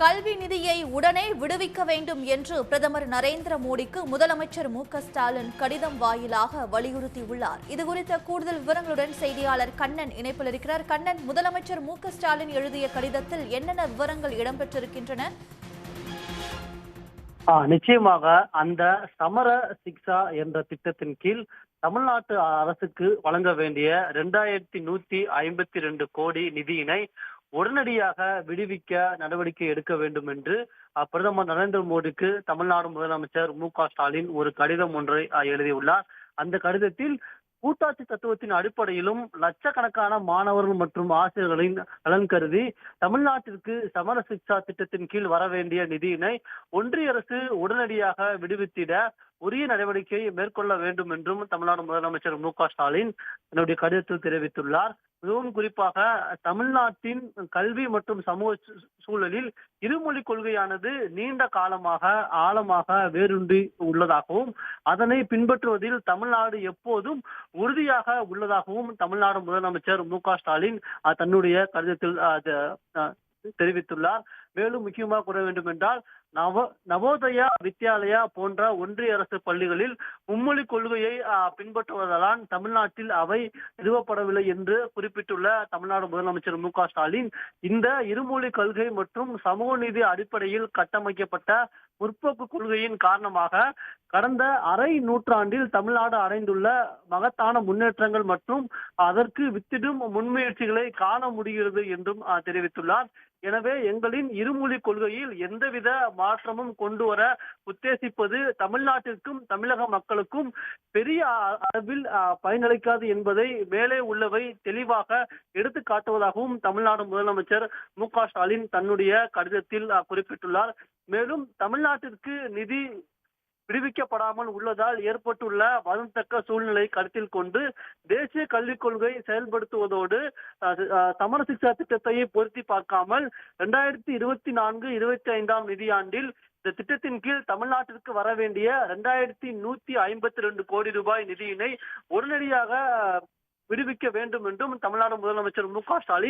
கல்வி நிதியை உடனே விடுவிக்க வேண்டும் என்று பிரதமர் நரேந்திர மோடிக்கு முதலமைச்சர் மு.க.ஸ்டாலின் கடிதம் வாயிலாக வலியுறுத்தியுள்ளார். இதுகுறித்த கூடுதல் விவரங்களுடன் செய்தியாளர் கண்ணன் இணைப்பில் இருக்கிறார். கண்ணன், முதலமைச்சர் மு.க.ஸ்டாலின் எழுதிய கடிதத்தில் என்னென்ன விவரங்கள் இடம்பெற்றிருக்கின்றன? நிச்சயமாக அந்த சமர சிக்ஷா என்ற திட்டத்தின் கீழ் தமிழ்நாட்டு அரசுக்கு வழங்க வேண்டிய 2152 கோடி நிதியினை உடனடியாக விடுவிக்க நடவடிக்கை எடுக்க வேண்டும் என்று பிரதமர் நரேந்திர மோடிக்கு தமிழ்நாடு முதலமைச்சர் மு.க.ஸ்டாலின் ஒரு கடிதம் ஒன்றை எழுதியுள்ளார். அந்த கடிதத்தில் கூட்டாட்சி தத்துவத்தின் அடிப்படையிலும் லட்சக்கணக்கான மாணவர்கள் மற்றும் ஆசிரியர்களின் நலன் கருதி தமிழ்நாட்டிற்கு சமர சிக்ஷா திட்டத்தின் கீழ் வர வேண்டிய நிதியினை ஒன்றிய அரசு உடனடியாக விடுவித்திட உரிய நடவடிக்கை மேற்கொள்ள வேண்டும் என்றும் தமிழ்நாடு முதலமைச்சர் மு.க.ஸ்டாலின் தன்னுடைய கடிதத்தில் தெரிவித்துள்ளார். மிகவும் குறிப்பாக தமிழ்நாட்டின் கல்வி மற்றும் சமூக சூழலில் இருமொழி கொள்கையானது நீண்ட காலமாக ஆழமாக வேரூன்றி உள்ளதாகவும் அதனை பின்பற்றுவதில் தமிழ்நாடு எப்போதும் உறுதியாக உள்ளதாகவும் தமிழ்நாடு முதலமைச்சர் மு.க.ஸ்டாலின் தன்னுடைய கடிதத்தில் தெரிவித்துள்ளார். மேலும் முக்கியமாக கூற வேண்டும் என்றால் நவோதயா வித்யாலயா போன்ற ஒன்றிய அரசு பள்ளிகளில் மும்மொழி கொள்கையை பின்பற்றுவதால் தமிழ்நாட்டில் அவை நிறுவப்படவில்லை என்று குறிப்பிட்டுள்ள தமிழ்நாடு முதலமைச்சர் மு.க.ஸ்டாலின் இந்த இருமொழி கொள்கை மற்றும் சமூக நீதி அடிப்படையில் கட்டமைக்கப்பட்ட முற்போக்கு கொள்கையின் காரணமாக கடந்த அரை நூற்றாண்டில் தமிழ்நாடு அடைந்துள்ள மகத்தான முன்னேற்றங்கள் மற்றும் அதற்கு வித்திடும் முன்முயற்சிகளை காண முடிகிறது என்றும் தெரிவித்துள்ளார். எனவே எங்களின் இருமொழி கொள்கையில் எந்தவித மாற்றமும் கொண்டு வர உத்தேசிப்பது தமிழ்நாட்டிற்கும் தமிழக மக்களுக்கும் பெரிய அளவில் பயனளிக்காது என்பதை மேலே உள்ளவை தெளிவாக எடுத்து காட்டுவதாகவும் தமிழ்நாடு முதலமைச்சர் மு.க.ஸ்டாலின் தன்னுடைய கடிதத்தில் குறிப்பிட்டுள்ளார். மேலும் தமிழ்நாட்டிற்கு நிதி விடுவிக்கப்படாமல் உள்ளதால் ஏற்பட்டுள்ள வருந்தத்தக்க சூழ்நிலை கருத்தில் கொண்டு தேசிய கல்விக் கொள்கை செயல்படுத்துவதோடு சமர சிக்ஷா திட்டத்தை பொருத்தி பார்க்காமல் 2024-25 நிதியாண்டில் இந்த திட்டத்தின் கீழ் தமிழ்நாட்டிற்கு வர வேண்டிய 2152 கோடி ரூபாய் நிதியினை உடனடியாக விடுவிக்க வேண்டும் என்றும் தமிழ்நாடு முதலமைச்சர் மு.க.ஸ்டாலின்